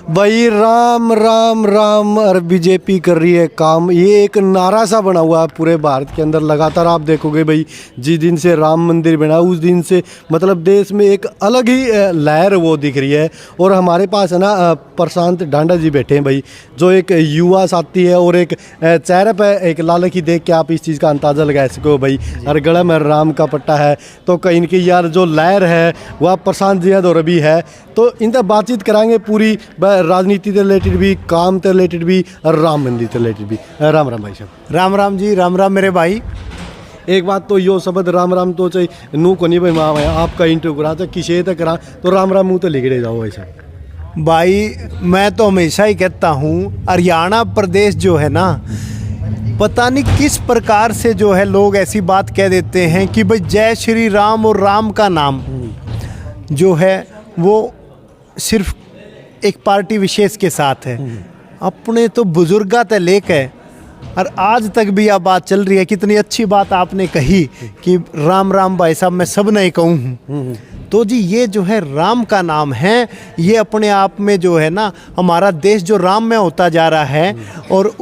भाई राम राम राम और बीजेपी कर रही है काम, ये एक नारा सा बना हुआ है पूरे भारत के अंदर। लगातार आप देखोगे भाई, जिस दिन से राम मंदिर बना उस दिन से मतलब देश में एक अलग ही लहर वो दिख रही है। और हमारे पास है ना प्रशांत ढांडा जी बैठे हैं भाई, जो एक युवा साथी है और एक चेहरे पे एक लालची देख के आप इस चीज़ का अंदाज़ा लगा सको भाई। और गले में राम का पट्टा है, तो कहीं इनकी यार जो लहर है वह प्रशांत जी और भी है। तो इनसे बातचीत कराएंगे पूरी राजनीति से रिलेटेड भी, काम से रिलेटेड भी और राम मंदिर से रिलेटेड भी। राम राम भाई साहब। राम राम जी, राम राम मेरे भाई। एक बात तो यो शब्द राम राम तो चाहिए नू को नहीं भाई, माँ आपका इंटरव्यू करा तो किसे तक करा तो राम राम मुँह तो लिखड़े जाओ भाई साहब। भाई मैं तो हमेशा ही कहता हूँ, हरियाणा प्रदेश जो है ना, पता नहीं किस प्रकार से जो है लोग ऐसी बात कह देते हैं कि भाई जय श्री राम और राम का नाम जो है वो सिर्फ एक पार्टी विशेष के साथ है। अपने तो बुजुर्गा तक लेके और आज तक भी यह बात चल रही है। कितनी अच्छी बात आपने कही कि राम राम भाई साहब मैं सब नहीं कहूँ हूँ। तो जी ये जो है राम का नाम है, ये अपने आप में जो है ना हमारा देश जो राम में होता जा रहा है और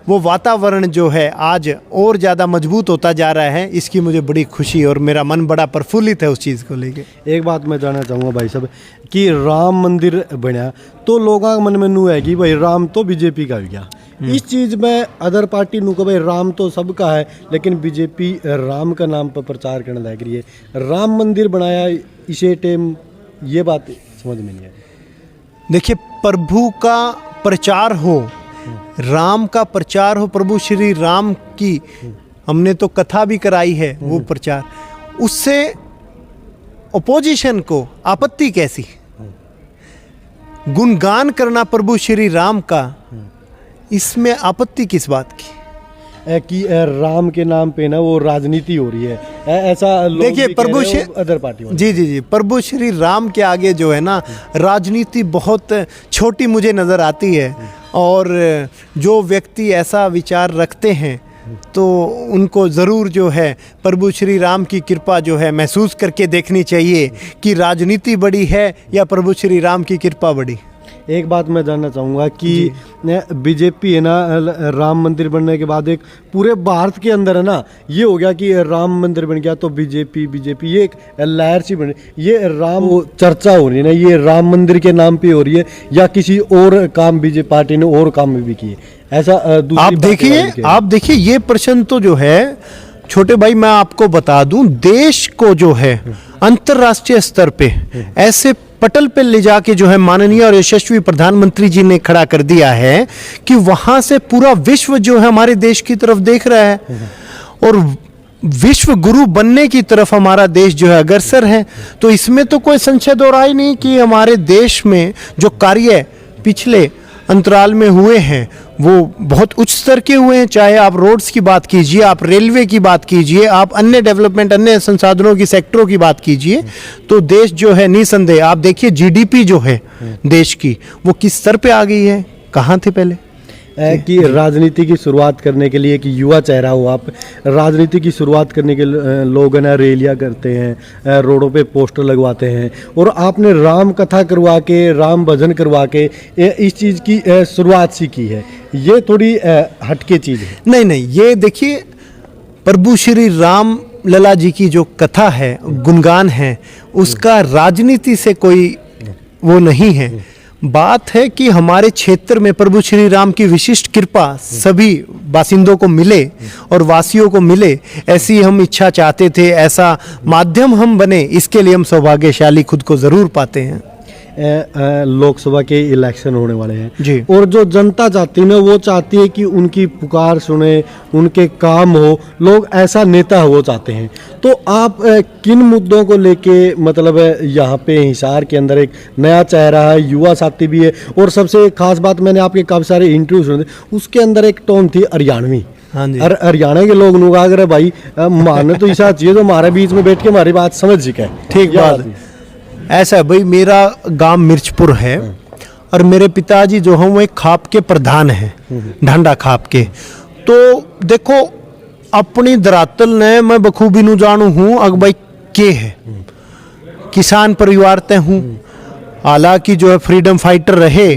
वो वातावरण जो है आज और ज़्यादा मजबूत होता जा रहा है, इसकी मुझे बड़ी खुशी और मेरा मन बड़ा प्रफुल्लित है उस चीज़ को लेके। एक बात मैं जानना चाहूँगा भाई साहब कि राम मंदिर बनया तो लोगों के मन में नू है कि भाई राम तो बीजेपी का हो गया। इस चीज़ में अदर पार्टी नू को भाई राम तो सबका है, लेकिन बीजेपी राम का नाम पर प्रचार करने लग रही है। राम मंदिर बनाया इसे टाइम, ये बात समझ में नहीं है। देखिए, प्रभु का प्रचार हो, राम का प्रचार हो, प्रभु श्री राम की हमने तो कथा भी कराई है, वो प्रचार, उससे अपोजिशन को आपत्ति कैसी? गुणगान करना प्रभु श्री राम का, इसमें आपत्ति किस बात की? कि राम के नाम पे ना वो राजनीति हो रही है, ऐसा लोग देखिए प्रभु अदर पार्टी जी प्रभु श्री राम के आगे जो है ना राजनीति बहुत छोटी मुझे नज़र आती है। और जो व्यक्ति ऐसा विचार रखते हैं तो उनको ज़रूर जो है प्रभु श्री राम की कृपा जो है महसूस करके देखनी चाहिए कि राजनीति बड़ी है या प्रभु श्री राम की कृपा बड़ी। एक बात मैं जानना चाहूँगा कि बीजेपी है ना राम मंदिर बनने के बाद एक पूरे भारत के अंदर है ना ये हो गया कि राम मंदिर बन गया तो बीजेपी ये एक लहर सी बन, ये राम चर्चा हो रही है ना, ये राम मंदिर के नाम पे हो रही है या किसी और काम बीजेपी पार्टी ने और काम भी किए, ऐसा आप देखिए ये प्रश्न तो जो है छोटे भाई मैं आपको बता दूं, देश को जो है अंतर्राष्ट्रीय स्तर पे ऐसे पटल पे ले जाके जो है माननीय और यशस्वी प्रधानमंत्री जी ने खड़ा कर दिया है कि वहां से पूरा विश्व जो है हमारे देश की तरफ देख रहा है और विश्व गुरु बनने की तरफ हमारा देश जो है अग्रसर है। तो इसमें तो कोई संशय दो राय नहीं कि हमारे देश में जो कार्य पिछले अंतराल में हुए हैं वो बहुत उच्च स्तर के हुए हैं। चाहे आप रोड्स की बात कीजिए, आप रेलवे की बात कीजिए, आप अन्य डेवलपमेंट अन्य संसाधनों की सेक्टरों की बात कीजिए, तो देश जो है निसंदेह आप देखिए जीडीपी जो है देश की वो किस स्तर पे आ गई है, कहाँ थे पहले। कि राजनीति की शुरुआत करने के लिए एक युवा चेहरा हो आप, राजनीति की शुरुआत करने के लोग ना रैलियां करते हैं, रोडों पे पोस्टर लगवाते हैं, और आपने राम कथा करवा के राम भजन करवा के इस चीज़ की शुरुआत सी की है। ये थोड़ी हटके चीज़ है। नहीं, ये देखिए प्रभु श्री राम लला जी की जो कथा है, गुणगान है, उसका राजनीति से कोई वो नहीं है। बात है कि हमारे क्षेत्र में प्रभु श्री राम की विशिष्ट कृपा सभी बासिंदों को मिले और वासियों को मिले, ऐसी हम इच्छा चाहते थे, ऐसा माध्यम हम बने, इसके लिए हम सौभाग्यशाली खुद को ज़रूर पाते हैं। लोकसभा के इलेक्शन होने वाले हैं जी, और जो जनता चाहती है ना वो चाहती है कि उनकी पुकार सुने, उनके काम हो, लोग ऐसा नेता हो वो चाहते हैं। तो आप किन मुद्दों को लेके मतलब यहाँ पे हिसार के अंदर एक नया चेहरा है, युवा साथी भी है, और सबसे खास बात मैंने आपके काफ़ी सारे इंटरव्यू सुने थे, उसके अंदर एक टोन थी हरियाणवी। हाँ जी, हरियाणा के लोग लोग अगर भाई मानने तो ऐसा चाहिए तो हमारे बीच में बैठ के हमारी बात समझ सके। ठीक बात ऐसा है भाई, मेरा गांव मिर्चपुर है और मेरे पिताजी जो हैं वो एक खाप के प्रधान हैं, ढांडा खाप के। तो देखो अपनी धरातल ने मैं बखूबी नू जानू हूँ अग भाई के है, किसान परिवार ते हूँ, हालांकि जो है फ्रीडम फाइटर रहे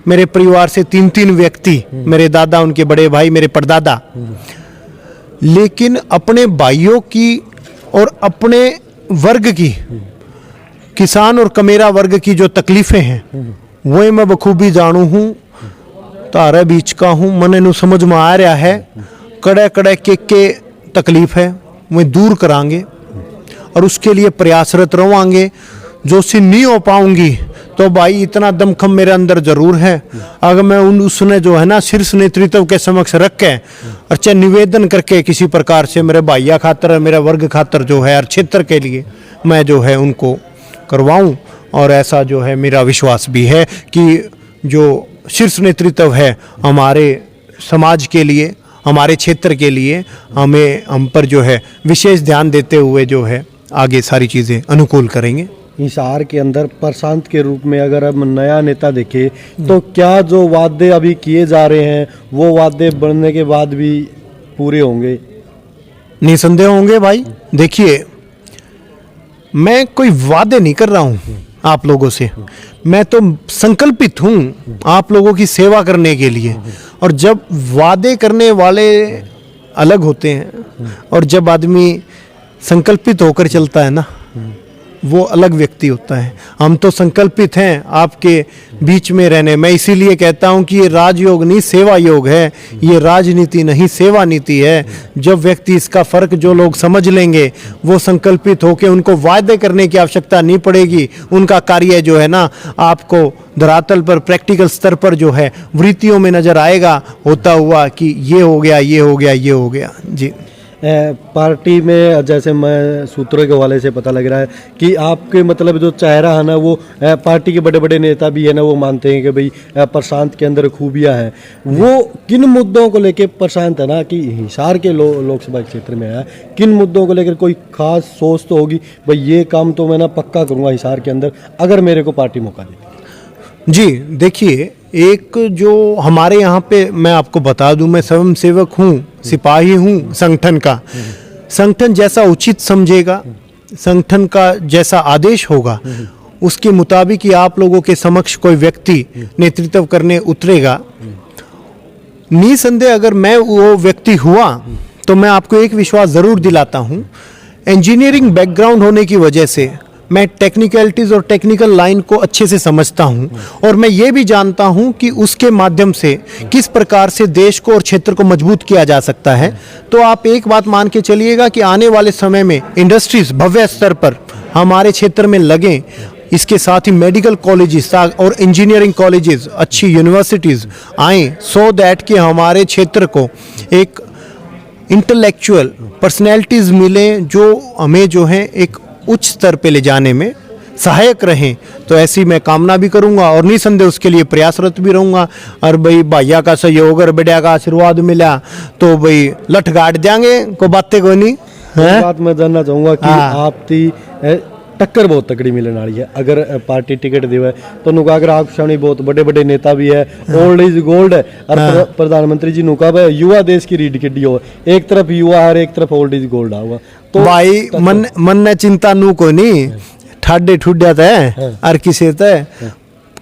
मेरे परिवार से 3-3 व्यक्ति, मेरे दादा, उनके बड़े भाई, मेरे परदादा, लेकिन अपने भाइयों की और अपने वर्ग की, किसान और कमेरा वर्ग की जो तकलीफें हैं वही मैं बखूबी जानू हूँ। तारे बीच का हूँ, मन नू समझ में आ रहा है कड़े कड़े के तकलीफ है वही दूर करांगे और उसके लिए प्रयासरत रहोंगे। जो सी नहीं हो पाऊंगी तो भाई इतना दमखम मेरे अंदर जरूर है, अगर मैं उसने जो है ना शीर्ष नेतृत्व के समक्ष रख के अच्छा निवेदन करके किसी प्रकार से मेरे भाइया खातर, मेरे वर्ग खातर जो है हर क्षेत्र के लिए मैं जो है उनको करवाऊं। और ऐसा जो है मेरा विश्वास भी है कि जो शीर्ष नेतृत्व है हमारे समाज के लिए, हमारे क्षेत्र के लिए हम पर जो है विशेष ध्यान देते हुए जो है आगे सारी चीज़ें अनुकूल करेंगे। हिसार के अंदर प्रशांत के रूप में अगर हम नया नेता देखें तो क्या जो वादे अभी किए जा रहे हैं वो वादे बनने के बाद भी पूरे होंगे? निसंदेह होंगे भाई। देखिए, मैं कोई वादे नहीं कर रहा हूँ आप लोगों से, मैं तो संकल्पित हूँ आप लोगों की सेवा करने के लिए। और जब वादे करने वाले अलग होते हैं और जब आदमी संकल्पित होकर चलता है ना वो अलग व्यक्ति होता है। हम तो संकल्पित हैं आपके बीच में रहने। मैं इसीलिए कहता हूं कि ये राजयोग नहीं सेवा योग है, ये राजनीति नहीं सेवा नीति है। जब व्यक्ति इसका फर्क जो लोग समझ लेंगे वो संकल्पित होकर उनको वायदे करने की आवश्यकता नहीं पड़ेगी। उनका कार्य जो है ना आपको धरातल पर प्रैक्टिकल स्तर पर जो है वृत्तियों में नजर आएगा होता हुआ कि ये हो गया, ये हो गया, ये हो गया। जी, पार्टी में जैसे मैं सूत्रों के हवाले से पता लग रहा है कि आपके मतलब जो चेहरा है ना वो पार्टी के बड़े बड़े नेता भी है ना वो मानते हैं कि भाई प्रशांत के अंदर खूबियां हैं। वो किन मुद्दों को लेके प्रशांत है ना कि हिसार के लोकसभा क्षेत्र में है, किन मुद्दों को लेकर कोई खास सोच तो होगी भाई ये काम तो मैं ना पक्का करूँगा हिसार के अंदर अगर मेरे को पार्टी मौका देती? जी देखिए, एक जो हमारे यहाँ पे मैं आपको बता दूं, मैं स्वयं सेवक हूँ, सिपाही हूँ संगठन का। संगठन जैसा उचित समझेगा, संगठन का जैसा आदेश होगा उसके मुताबिक ही आप लोगों के समक्ष कोई व्यक्ति नेतृत्व करने उतरेगा। निसंदेह अगर मैं वो व्यक्ति हुआ तो मैं आपको एक विश्वास ज़रूर दिलाता हूँ, इंजीनियरिंग बैकग्राउंड होने की वजह से मैं टेक्निकलिटीज़ और टेक्निकल लाइन को अच्छे से समझता हूं और मैं ये भी जानता हूं कि उसके माध्यम से किस प्रकार से देश को और क्षेत्र को मजबूत किया जा सकता है। तो आप एक बात मान के चलिएगा कि आने वाले समय में इंडस्ट्रीज भव्य स्तर पर हमारे क्षेत्र में लगें, इसके साथ ही मेडिकल कॉलेजेस और इंजीनियरिंग कॉलेजेस, अच्छी यूनिवर्सिटीज़ आएँ सो दैट कि हमारे क्षेत्र को एक इंटेलेक्चुअल पर्सनैलिटीज़ मिलें जो हमें जो है एक उच्च स्तर पे ले जाने में सहायक रहें। तो ऐसी मैं कामना भी करूंगा और निसंदेह उसके लिए प्रयासरत भी रहूंगा। और भाई भैया का सहयोग और बेटिया का आशीर्वाद मिला तो भाई लठ गाड़ देंगे, को बातें कोई नहीं है। बात मैं जानना चाहूँगा कि आपकी टक्कर बहुत तकड़ी मिलने वाली है अगर पार्टी टिकट देवे तो नुका अगर आप सामने बहुत बड़े बड़े नेता भी है, ओल्ड इज गोल्ड है और प्रधानमंत्री जी नुका युवा देश की रीढ़ की हड्डी हो, एक तरफ युवा और एक तरफ ओल्ड इज गोल्ड हुआ तो भाई मन ने चिंता नू को नहीं ठाडे ठुड्या है और किसे तय,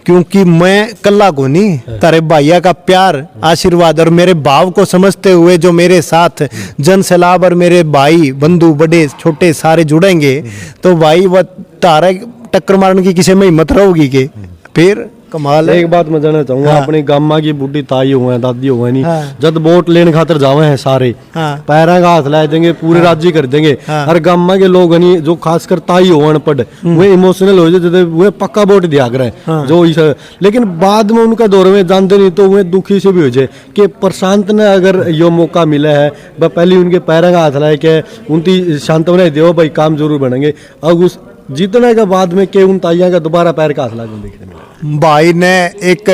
क्योंकि मैं कल्ला को नहीं, तारे भैया का प्यार आशीर्वाद और मेरे भाव को समझते हुए जो मेरे साथ जन सैलाब और मेरे भाई बंधु बड़े छोटे सारे जुड़ेंगे तो भाई वह तारे टक्कर मारने की किसी में हिम्मत रहोगी के फिर कमाल है। एक बात मैं जानना चाहूंगा, अपनी गामा की बुढ़ी ताई हुए हैं, दादी हुए नहीं, जब वोट लेने खातर जावे हैं सारे पैरा का हाथ ला देंगे, पूरे राज्य कर देंगे। हर गामा के लोग नहीं जो खासकर ताई हो अनपढ़ वे इमोशनल हो जाते, वे पक्का वोट दिया करे जो इस, लेकिन बाद में उनका दौर में जानते नहीं तो वे दुखी से भी हो जाए कि प्रशांत ने अगर यो मौका मिला है पहले उनके पैरा का हाथ लाए के उनकी सांत्वना दो भाई काम जरूर बनेंगे। अब उस जीतने के बाद में के उन ताइया का दोबारा पैर का हाथ ला देखने मिला। भाई ने एक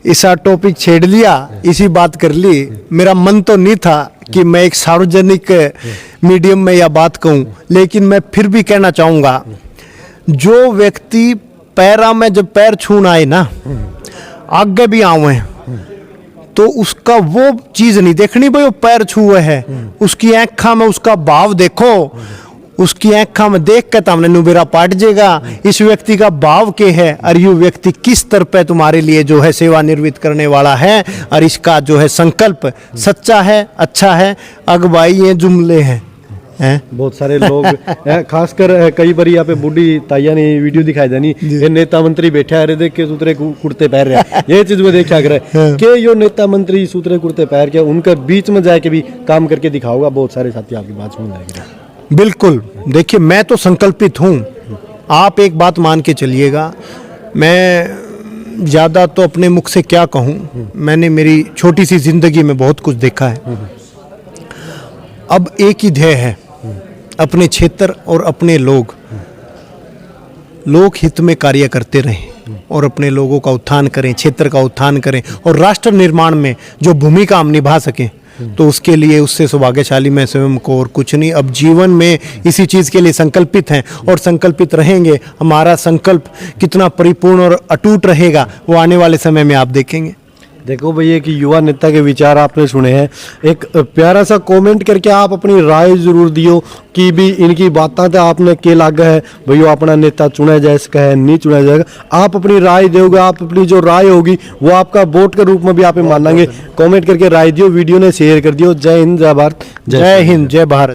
ऐसा टॉपिक छेड़ लिया, इसी बात कर ली। मेरा मन तो नहीं था कि मैं एक सार्वजनिक मीडियम में यह बात कहूं, लेकिन मैं फिर भी कहना चाहूंगा जो व्यक्ति पैरा में जब पैर छून आए ना आगे भी आवे तो उसका वो चीज नहीं देखनी भाई वो पैर छुए है, उसकी आंखा में उसका भाव देखो, उसकी आंखा में देख के तामने नुबेरा पाट जाएगा इस व्यक्ति का भाव के है और ये व्यक्ति किस स्तर पे तुम्हारे लिए जो है सेवानिवृत्त करने वाला है और इसका जो है संकल्प सच्चा है, अच्छा है। अगवाई ये जुमले हैं बहुत सारे लोग खासकर कई बार यहाँ पे बूढ़ी ताइया ने वीडियो दिखाई देनी ये नेता मंत्री बैठा है देख के सूत्रे कुर्ते पहन रहे हैं ये चीज में देख क्या करे कि यो नेता मंत्री सूत्रे कुर्ते पहन के उनके बीच में जाके भी काम करके दिखाऊंगा। बहुत सारे साथी आपकी बात सुन जाएंगे। बिल्कुल, देखिए मैं तो संकल्पित हूँ, आप एक बात मान के चलिएगा, मैं ज़्यादा तो अपने मुख से क्या कहूँ, मैंने मेरी छोटी सी जिंदगी में बहुत कुछ देखा है। अब एक ही ध्येय है, अपने क्षेत्र और अपने लोक हित में कार्य करते रहें और अपने लोगों का उत्थान करें, क्षेत्र का उत्थान करें और राष्ट्र निर्माण में जो भूमिका हम निभा सकें, तो उसके लिए उससे सौभाग्यशाली मैं स्वयं को और कुछ नहीं। अब जीवन में इसी चीज़ के लिए संकल्पित हैं और संकल्पित रहेंगे। हमारा संकल्प कितना परिपूर्ण और अटूट रहेगा वो आने वाले समय में आप देखेंगे। देखो भैया कि युवा नेता के विचार आपने सुने हैं, एक प्यारा सा कमेंट करके आप अपनी राय जरूर दियो कि भी इनकी बातें तो आपने के लागे है भैया अपना नेता चुना जाए इसका है नहीं चुना जाएगा। आप अपनी राय दोगे, आप अपनी जो राय होगी वो आपका वोट के रूप में भी आप मानेंगे। कमेंट करके राय दियो, वीडियो ने शेयर कर दियो। जय हिंद, जय भारत, जय हिंद, जय भारत।